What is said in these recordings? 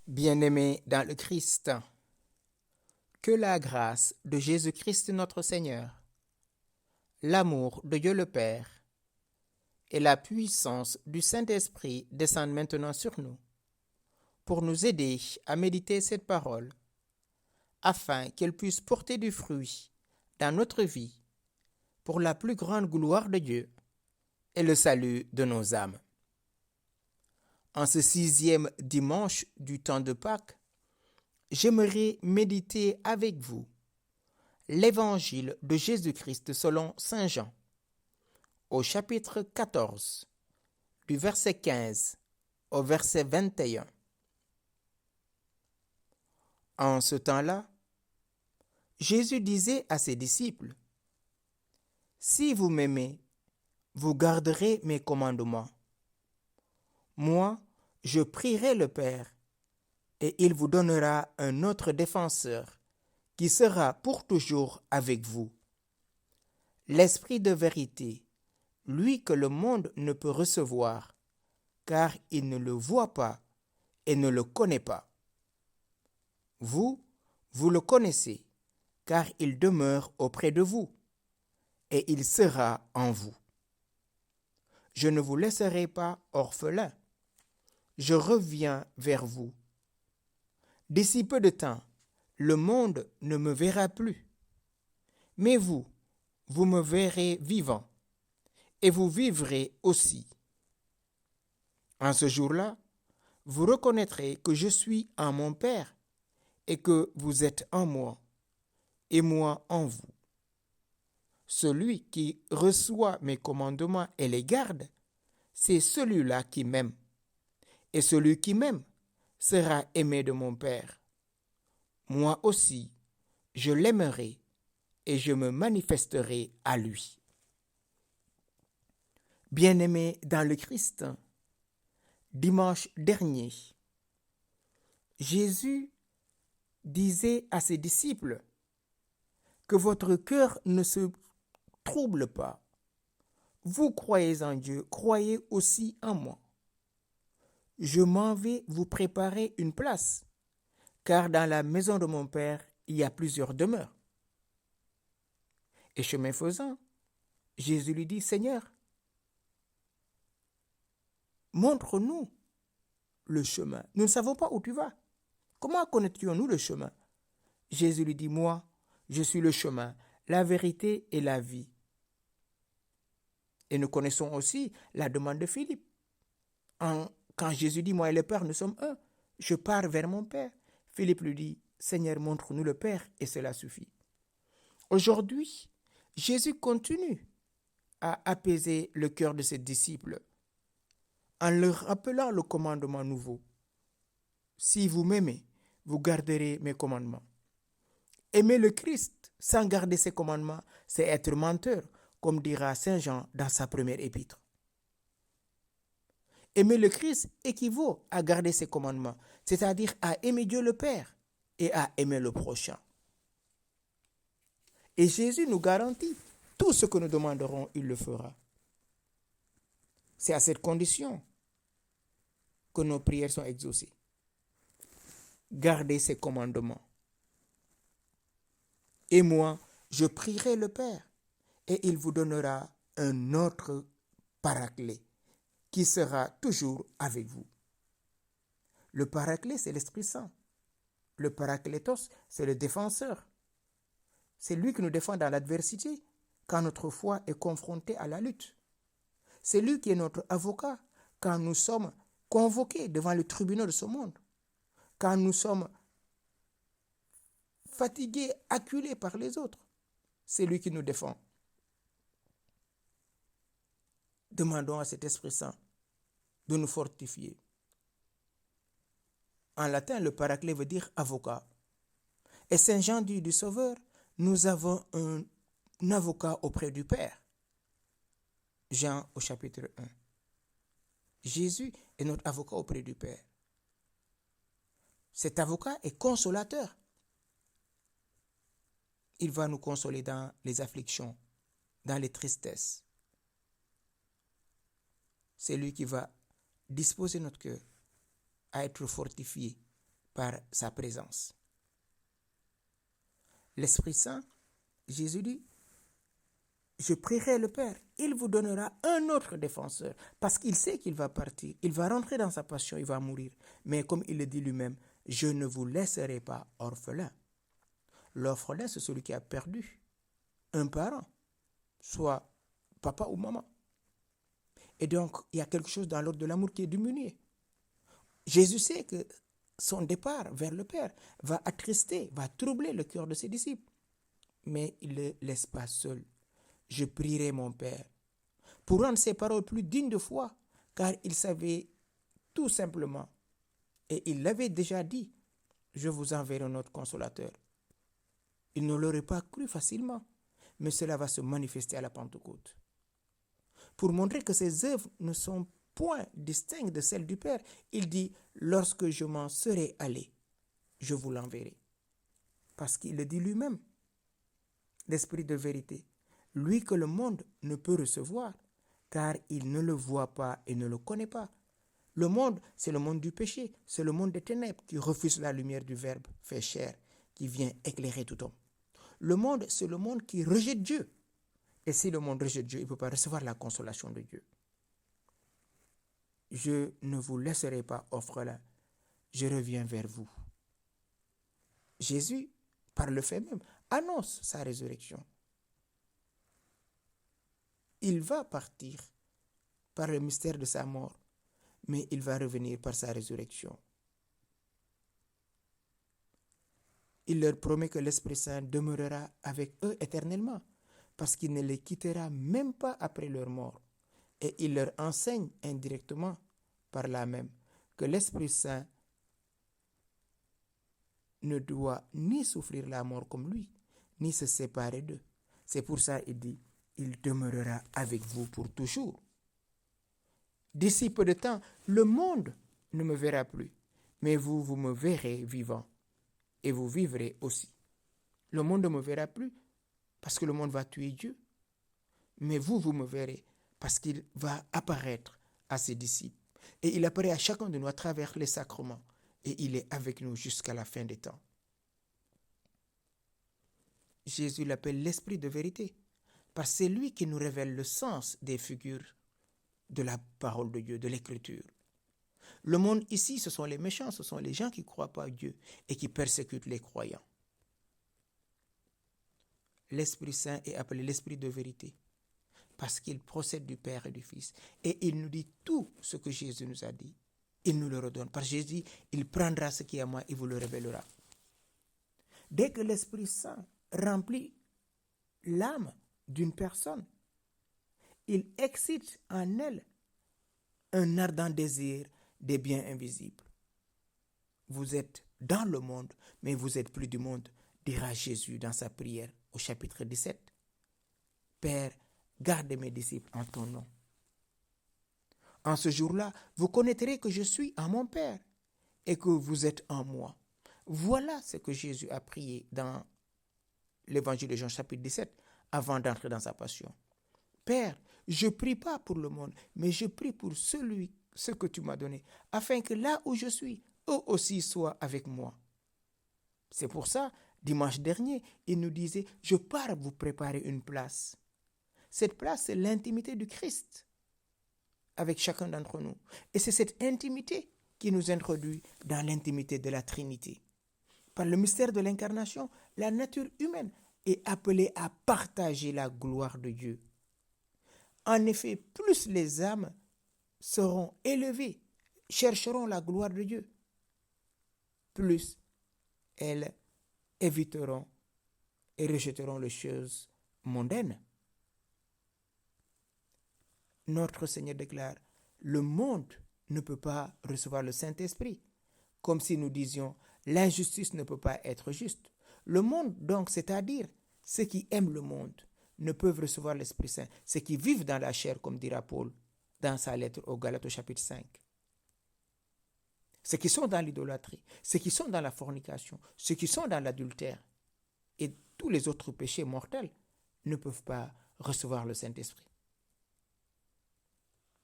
Bien-aimés dans le Christ, que la grâce de Jésus-Christ notre Seigneur, l'amour de Dieu le Père et la puissance du Saint-Esprit descendent maintenant sur nous pour nous aider à méditer cette parole afin qu'elle puisse porter du fruit dans notre vie pour la plus grande gloire de Dieu et le salut de nos âmes. En ce 6e dimanche du temps de Pâques, j'aimerais méditer avec vous l'Évangile de Jésus-Christ selon Saint Jean, au chapitre 14, du verset 15 au verset 21. En ce temps-là, Jésus disait à ses disciples, « Si vous m'aimez, vous garderez mes commandements. Moi, je prierai le Père, et il vous donnera un autre défenseur qui sera pour toujours avec vous. L'Esprit de vérité, lui que le monde ne peut recevoir, car il ne le voit pas et ne le connaît pas. Vous, vous le connaissez, car il demeure auprès de vous, et il sera en vous. Je ne vous laisserai pas orphelins. Je reviens vers vous. D'ici peu de temps, le monde ne me verra plus. Mais vous, vous me verrez vivant, et vous vivrez aussi. En ce jour-là, vous reconnaîtrez que je suis en mon Père, et que vous êtes en moi, et moi en vous. Celui qui reçoit mes commandements et les garde, c'est celui-là qui m'aime. Et celui qui m'aime sera aimé de mon Père. Moi aussi, je l'aimerai et je me manifesterai à lui. Bien-aimés dans le Christ, dimanche dernier, Jésus disait à ses disciples que votre cœur ne se trouble pas. Vous croyez en Dieu, croyez aussi en moi. Je m'en vais vous préparer une place, car dans la maison de mon Père, il y a plusieurs demeures. Et chemin faisant, Jésus lui dit, Seigneur, montre-nous le chemin. Nous ne savons pas où tu vas. Comment connaîtrions-nous le chemin? Jésus lui dit, moi, je suis le chemin, la vérité et la vie. Et nous connaissons aussi la demande de Philippe. Quand Jésus dit, moi et le Père, nous sommes un, je pars vers mon Père. Philippe lui dit, Seigneur, montre-nous le Père, et cela suffit. Aujourd'hui, Jésus continue à apaiser le cœur de ses disciples en leur rappelant le commandement nouveau. Si vous m'aimez, vous garderez mes commandements. Aimer le Christ sans garder ses commandements, c'est être menteur, comme dira Saint Jean dans sa première épître. Aimer le Christ équivaut à garder ses commandements, c'est-à-dire à aimer Dieu le Père et à aimer le prochain. Et Jésus nous garantit, tout ce que nous demanderons, il le fera. C'est à cette condition que nos prières sont exaucées. Gardez ses commandements. Et moi, je prierai le Père, et il vous donnera un autre paraclet qui sera toujours avec vous. Le paraclet, c'est l'Esprit Saint. Le paraclétos, c'est le défenseur. C'est lui qui nous défend dans l'adversité, quand notre foi est confrontée à la lutte. C'est lui qui est notre avocat quand nous sommes convoqués devant le tribunal de ce monde. Quand nous sommes fatigués, acculés par les autres. C'est lui qui nous défend. Demandons à cet Esprit Saint de nous fortifier. En latin, le paraclet veut dire avocat. Et Saint Jean dit du Sauveur, nous avons un avocat auprès du Père. Jean au chapitre 1. Jésus est notre avocat auprès du Père. Cet avocat est consolateur. Il va nous consoler dans les afflictions, dans les tristesses. C'est lui qui va disposer notre cœur à être fortifié par sa présence. L'Esprit Saint, Jésus dit, je prierai le Père, il vous donnera un autre défenseur, parce qu'il sait qu'il va partir, il va rentrer dans sa passion, il va mourir. Mais comme il le dit lui-même, je ne vous laisserai pas orphelin. L'orphelin, c'est celui qui a perdu un parent, soit papa ou maman. Et donc, il y a quelque chose dans l'ordre de l'amour qui est diminué. Jésus sait que son départ vers le Père va attrister, va troubler le cœur de ses disciples. Mais il ne le laisse pas seul. Je prierai mon Père pour rendre ses paroles plus dignes de foi, car il savait tout simplement, et il l'avait déjà dit, je vous enverrai un autre consolateur. Il ne l'aurait pas cru facilement, mais cela va se manifester à la Pentecôte. Pour montrer que ses œuvres ne sont point distinctes de celles du Père, il dit, lorsque je m'en serai allé, je vous l'enverrai. Parce qu'il le dit lui-même, l'Esprit de vérité, lui que le monde ne peut recevoir, car il ne le voit pas et ne le connaît pas. Le monde, c'est le monde du péché, c'est le monde des ténèbres qui refuse la lumière du Verbe fait chair, qui vient éclairer tout homme. Le monde, c'est le monde qui rejette Dieu. Et si le monde rejette Dieu, il ne peut pas recevoir la consolation de Dieu. Je ne vous laisserai pas orphelin, je reviens vers vous. Jésus, par le fait même, annonce sa résurrection. Il va partir par le mystère de sa mort, mais il va revenir par sa résurrection. Il leur promet que l'Esprit Saint demeurera avec eux éternellement, parce qu'il ne les quittera même pas après leur mort. Et il leur enseigne indirectement, par là même, que l'Esprit Saint ne doit ni souffrir la mort comme lui, ni se séparer d'eux. C'est pour ça qu'il dit, il demeurera avec vous pour toujours. D'ici peu de temps, le monde ne me verra plus, mais vous, vous me verrez vivant, et vous vivrez aussi. Le monde ne me verra plus, parce que le monde va tuer Dieu, mais vous, vous me verrez, parce qu'il va apparaître à ses disciples. Et il apparaît à chacun de nous à travers les sacrements, et il est avec nous jusqu'à la fin des temps. Jésus l'appelle l'Esprit de vérité, parce que c'est lui qui nous révèle le sens des figures de la parole de Dieu, de l'Écriture. Le monde ici, ce sont les méchants, ce sont les gens qui ne croient pas à Dieu et qui persécutent les croyants. L'Esprit Saint est appelé l'Esprit de vérité, parce qu'il procède du Père et du Fils. Et il nous dit tout ce que Jésus nous a dit. Il nous le redonne. Parce que Jésus, il prendra ce qui est à moi et vous le révélera. Dès que l'Esprit Saint remplit l'âme d'une personne, il excite en elle un ardent désir des biens invisibles. Vous êtes dans le monde, mais vous êtes plus du monde, dira Jésus dans sa prière au chapitre 17. Père, garde mes disciples en ton nom. En ce jour-là, vous connaîtrez que je suis en mon Père et que vous êtes en moi. Voilà ce que Jésus a prié dans l'évangile de Jean chapitre 17 avant d'entrer dans sa passion. Père, je prie pas pour le monde, mais je prie pour ce que tu m'as donné, afin que là où je suis, eux aussi soient avec moi. C'est pour ça, dimanche dernier, il nous disait, je pars vous préparer une place. Cette place, c'est l'intimité du Christ avec chacun d'entre nous. Et c'est cette intimité qui nous introduit dans l'intimité de la Trinité. Par le mystère de l'incarnation, la nature humaine est appelée à partager la gloire de Dieu. En effet, plus les âmes seront élevées, chercheront la gloire de Dieu, plus elles éviteront et rejetteront les choses mondaines. Notre Seigneur déclare, le monde ne peut pas recevoir le Saint-Esprit, comme si nous disions, l'injustice ne peut pas être juste. Le monde, donc, c'est-à-dire ceux qui aiment le monde, ne peuvent recevoir l'Esprit Saint, ceux qui vivent dans la chair, comme dira Paul dans sa lettre aux Galates au chapitre 5. Ceux qui sont dans l'idolâtrie, ceux qui sont dans la fornication, ceux qui sont dans l'adultère et tous les autres péchés mortels ne peuvent pas recevoir le Saint-Esprit.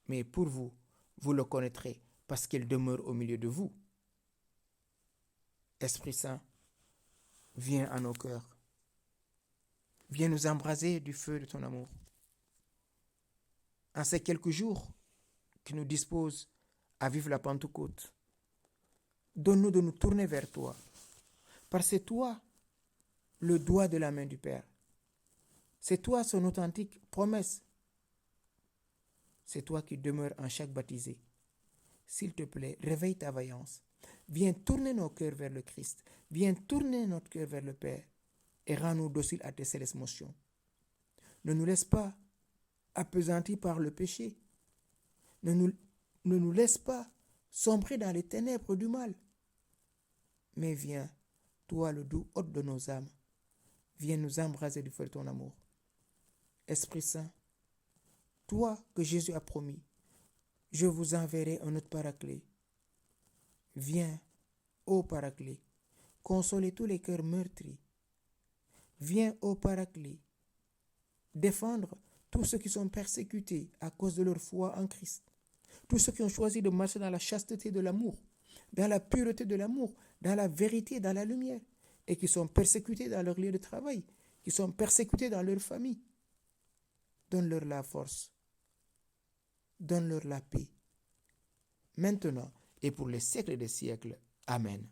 Mais pour vous, vous le connaîtrez parce qu'il demeure au milieu de vous. Esprit Saint, viens à nos cœurs. Viens nous embraser du feu de ton amour. En ces quelques jours qui nous disposent à vivre la Pentecôte, donne-nous de nous tourner vers toi, parce que c'est toi le doigt de la main du Père. C'est toi son authentique promesse. C'est toi qui demeures en chaque baptisé. S'il te plaît, réveille ta vaillance. Viens tourner nos cœurs vers le Christ. Viens tourner notre cœur vers le Père et rends-nous dociles à tes célestes motions. Ne nous laisse pas appesantis par le péché. Ne nous laisse pas sombrer dans les ténèbres du mal. Mais viens, toi le doux hôte de nos âmes, viens nous embraser du feu de ton amour. Esprit Saint, toi que Jésus a promis, je vous enverrai un autre paraclet. Viens, ô paraclet, consoler tous les cœurs meurtris. Viens, ô paraclet, défendre tous ceux qui sont persécutés à cause de leur foi en Christ. Tous ceux qui ont choisi de marcher dans la chasteté de l'amour, dans la pureté de l'amour, dans la vérité, dans la lumière, et qui sont persécutés dans leur lieu de travail, qui sont persécutés dans leur famille. Donne-leur la force, donne-leur la paix, maintenant et pour les siècles des siècles. Amen.